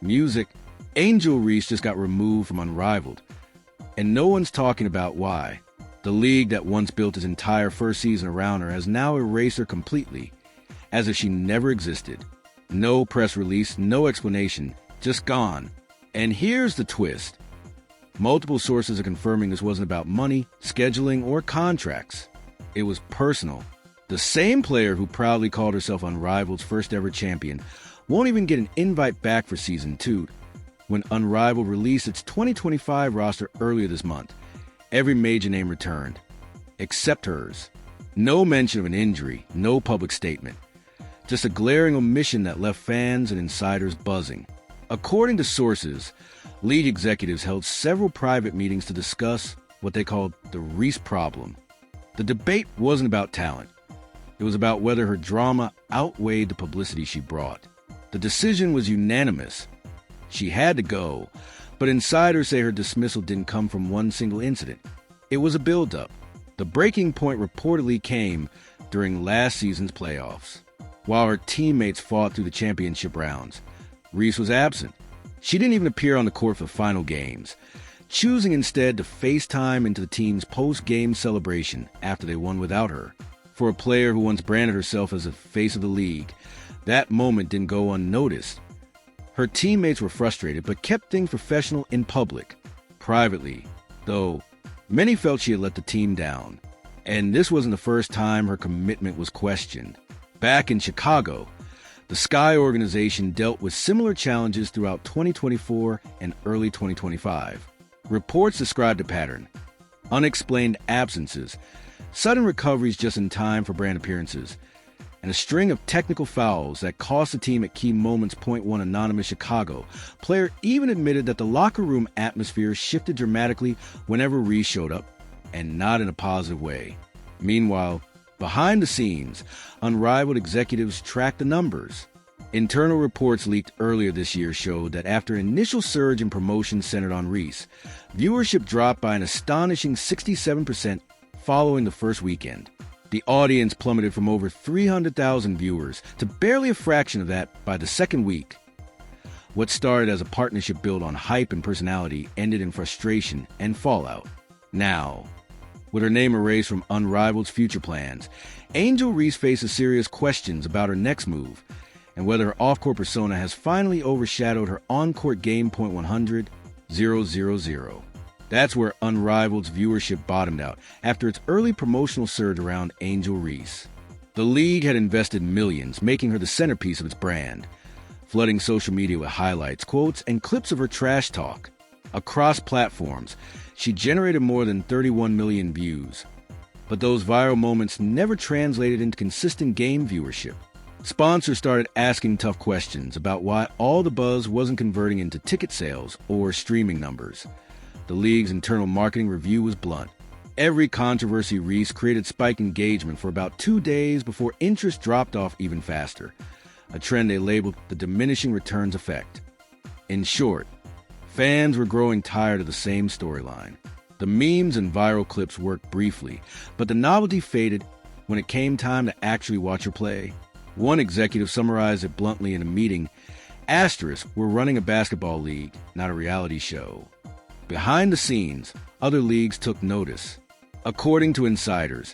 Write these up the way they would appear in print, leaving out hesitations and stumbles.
Music, Angel Reese just got removed from Unrivaled, and no one's talking about why. The league that once built its entire first season around her has now erased her completely, as if she never existed. No press release, no explanation, just gone. And here's the twist. Multiple sources are confirming this wasn't about money, scheduling, or contracts. It was personal. The same player who proudly called herself Unrivaled's first ever champion won't even get an invite back for Season 2. When Unrivaled released its 2025 roster earlier this month, every major name returned, except hers. No mention of an injury, no public statement. Just a glaring omission that left fans and insiders buzzing. According to sources, league executives held several private meetings to discuss what they called the Reese problem. The debate wasn't about talent. It was about whether her drama outweighed the publicity she brought. The decision was unanimous. She had to go, but insiders say her dismissal didn't come from one single incident. It was a build-up. The breaking point reportedly came during last season's playoffs. While her teammates fought through the championship rounds, Reese was absent. She didn't even appear on the court for the final games, choosing instead to FaceTime into the team's post-game celebration after they won without her. For a player who once branded herself as the face of the league, that moment didn't go unnoticed. Her teammates were frustrated, but kept things professional in public. Privately, though, many felt she had let the team down. And this wasn't the first time her commitment was questioned. Back in Chicago, the Sky organization dealt with similar challenges throughout 2024 and early 2025. Reports described a pattern: unexplained absences, sudden recoveries just in time for brand appearances, and a string of technical fouls that cost the team at key moments. One anonymous Chicago player even admitted that the locker room atmosphere shifted dramatically whenever Reese showed up, and not in a positive way. Meanwhile, behind the scenes, Unrivaled executives tracked the numbers. Internal reports leaked earlier this year showed that after an initial surge in promotion centered on Reese, viewership dropped by an astonishing 67% following the first weekend. The audience plummeted from over 300,000 viewers to barely a fraction of that by the second week. What started as a partnership built on hype and personality ended in frustration and fallout. Now, with her name erased from Unrivaled's future plans, Angel Reese faces serious questions about her next move and whether her off-court persona has finally overshadowed her on-court game. 100,000. That's where Unrivaled's viewership bottomed out after its early promotional surge around Angel Reese. The league had invested millions, making her the centerpiece of its brand, flooding social media with highlights, quotes, and clips of her trash talk. Across platforms, she generated more than 31 million views. But those viral moments never translated into consistent game viewership. Sponsors started asking tough questions about why all the buzz wasn't converting into ticket sales or streaming numbers. The league's internal marketing review was blunt. Every controversy Reese created spiked engagement for about 2 days before interest dropped off even faster, a trend they labeled the diminishing returns effect. In short, fans were growing tired of the same storyline. The memes and viral clips worked briefly, but the novelty faded when it came time to actually watch her play. One executive summarized it bluntly in a meeting: "Asterisk, we're running a basketball league, not a reality show." Behind the scenes, other leagues took notice. According to insiders,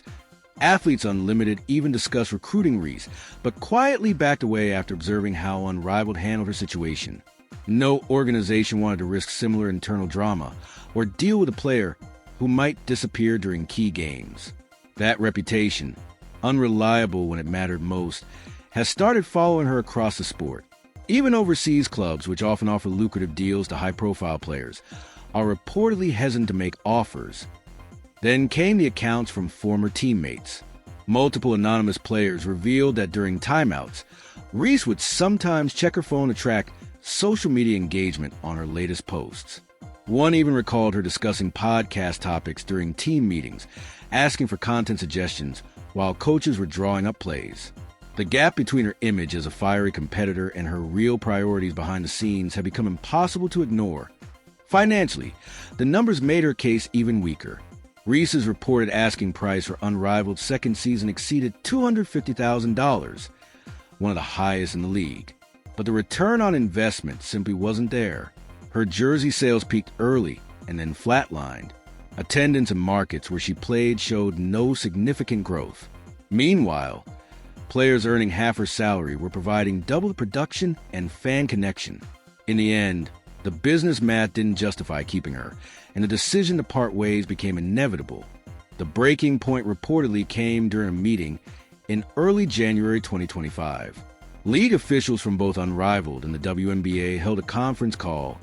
Athletes Unlimited even discussed recruiting Reese, but quietly backed away after observing how Unrivaled handled her situation. No organization wanted to risk similar internal drama or deal with a player who might disappear during key games. That reputation, unreliable when it mattered most, has started following her across the sport. Even overseas clubs, which often offer lucrative deals to high-profile players, are reportedly hesitant to make offers. Then came the accounts from former teammates. Multiple anonymous players revealed that during timeouts, Reese would sometimes check her phone to track social media engagement on her latest posts. One even recalled her discussing podcast topics during team meetings, asking for content suggestions while coaches were drawing up plays. The gap between her image as a fiery competitor and her real priorities behind the scenes had become impossible to ignore. Financially, the numbers made her case even weaker. Reese's reported asking price for Unrivaled's second season exceeded $250,000, one of the highest in the league. But the return on investment simply wasn't there. Her jersey sales peaked early and then flatlined. Attendance in markets where she played showed no significant growth. Meanwhile, players earning half her salary were providing double the production and fan connection. In the end, the business math didn't justify keeping her, and the decision to part ways became inevitable. The breaking point reportedly came during a meeting in early January 2025. League officials from both Unrivaled and the WNBA held a conference call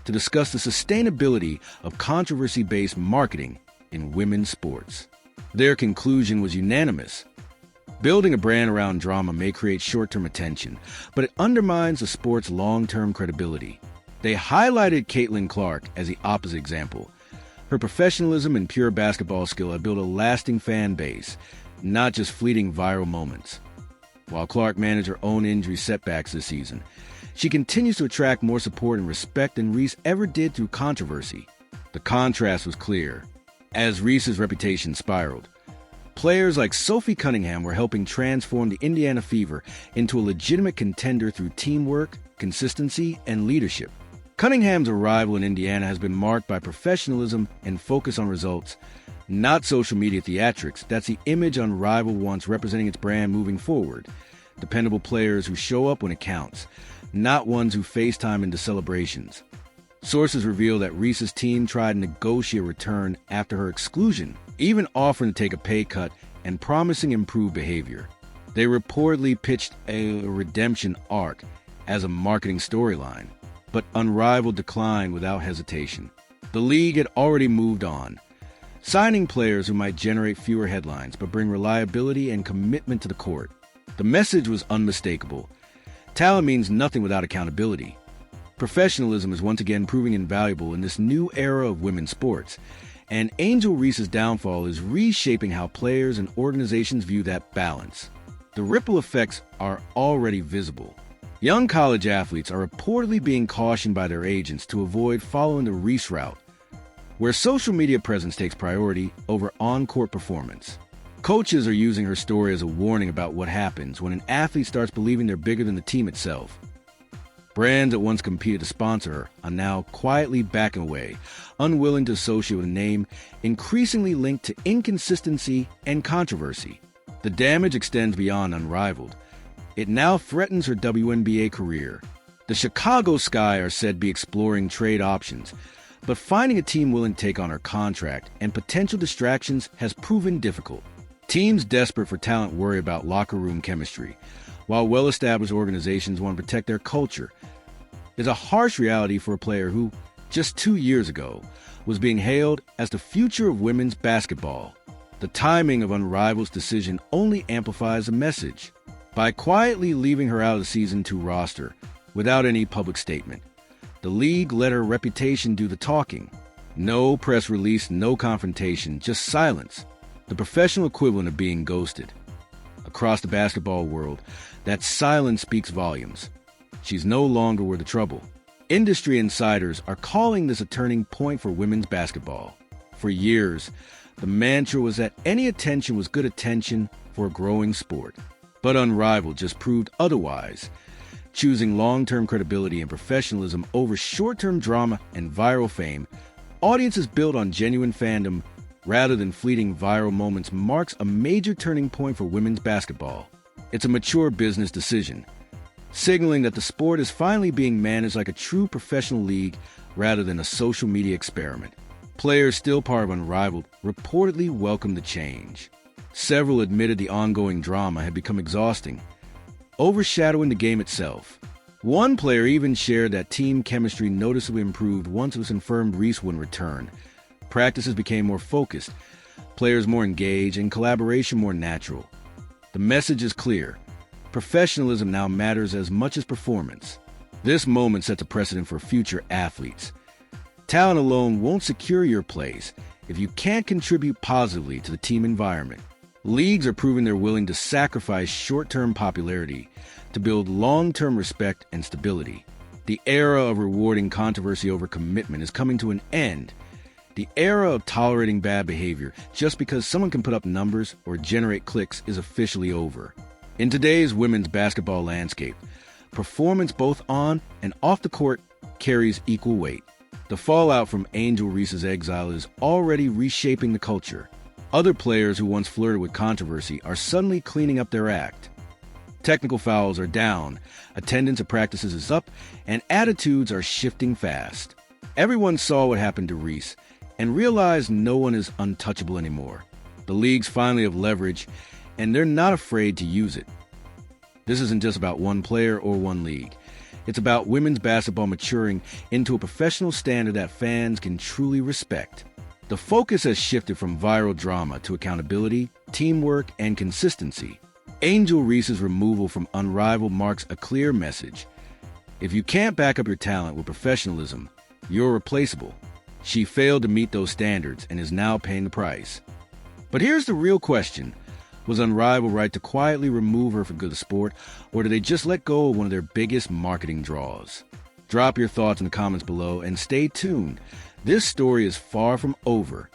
to discuss the sustainability of controversy-based marketing in women's sports. Their conclusion was unanimous. Building a brand around drama may create short-term attention, but it undermines the sport's long-term credibility. They highlighted Caitlin Clark as the opposite example. Her professionalism and pure basketball skill have built a lasting fan base, not just fleeting viral moments. While Clark managed her own injury setbacks this season, she continues to attract more support and respect than Reese ever did through controversy. The contrast was clear. As Reese's reputation spiraled, players like Sophie Cunningham were helping transform the Indiana Fever into a legitimate contender through teamwork, consistency, and leadership. Cunningham's arrival in Indiana has been marked by professionalism and focus on results, not social media theatrics. That's the image Unrivaled wants representing its brand moving forward. Dependable players who show up when it counts, not ones who FaceTime into celebrations. Sources reveal that Reese's team tried to negotiate a return after her exclusion, even offering to take a pay cut and promising improved behavior. They reportedly pitched a redemption arc as a marketing storyline, but Unrivaled declined without hesitation. The league had already moved on, signing players who might generate fewer headlines but bring reliability and commitment to the court. The message was unmistakable. Talent means nothing without accountability. Professionalism is once again proving invaluable in this new era of women's sports, and Angel Reese's downfall is reshaping how players and organizations view that balance. The ripple effects are already visible. Young college athletes are reportedly being cautioned by their agents to avoid following the Reese route, where social media presence takes priority over on-court performance. Coaches are using her story as a warning about what happens when an athlete starts believing they're bigger than the team itself. Brands that once competed to sponsor her are now quietly backing away, unwilling to associate with a name increasingly linked to inconsistency and controversy. The damage extends beyond Unrivaled. It now threatens her WNBA career. The Chicago Sky are said to be exploring trade options, but finding a team willing to take on her contract and potential distractions has proven difficult. Teams desperate for talent worry about locker room chemistry, while well-established organizations want to protect their culture. It's a harsh reality for a player who, just 2 years ago, was being hailed as the future of women's basketball. The timing of Unrivaled's decision only amplifies the message. By quietly leaving her out of the Season 2 roster, without any public statement, the league let her reputation do the talking. No press release, no confrontation, just silence. The professional equivalent of being ghosted. Across the basketball world, that silence speaks volumes. She's no longer worth the trouble. Industry insiders are calling this a turning point for women's basketball. For years, the mantra was that any attention was good attention for a growing sport. But Unrivaled just proved otherwise, choosing long-term credibility and professionalism over short-term drama and viral fame. Audiences built on genuine fandom rather than fleeting viral moments marks a major turning point for women's basketball. It's a mature business decision, signaling that the sport is finally being managed like a true professional league rather than a social media experiment. Players still part of Unrivaled reportedly welcomed the change. Several admitted the ongoing drama had become exhausting, overshadowing the game itself. One player even shared that team chemistry noticeably improved once it was confirmed Reese wouldn't return. Practices became more focused, players more engaged, and collaboration more natural. The message is clear. Professionalism now matters as much as performance. This moment sets a precedent for future athletes. Talent alone won't secure your place if you can't contribute positively to the team environment. Leagues are proving they're willing to sacrifice short-term popularity to build long-term respect and stability. The era of rewarding controversy over commitment is coming to an end. The era of tolerating bad behavior just because someone can put up numbers or generate clicks is officially over. In today's women's basketball landscape, performance both on and off the court carries equal weight. The fallout from Angel Reese's exile is already reshaping the culture. Other players who once flirted with controversy are suddenly cleaning up their act. Technical fouls are down, attendance at practices is up, and attitudes are shifting fast. Everyone saw what happened to Reese and realized no one is untouchable anymore. The leagues finally have leverage, and they're not afraid to use it. This isn't just about one player or one league. It's about women's basketball maturing into a professional standard that fans can truly respect. The focus has shifted from viral drama to accountability, teamwork, and consistency. Angel Reese's removal from Unrivaled marks a clear message. If you can't back up your talent with professionalism, you're replaceable. She failed to meet those standards and is now paying the price. But here's the real question. Was Unrivaled right to quietly remove her for good of sport, or did they just let go of one of their biggest marketing draws? Drop your thoughts in the comments below and stay tuned. This story is far from over.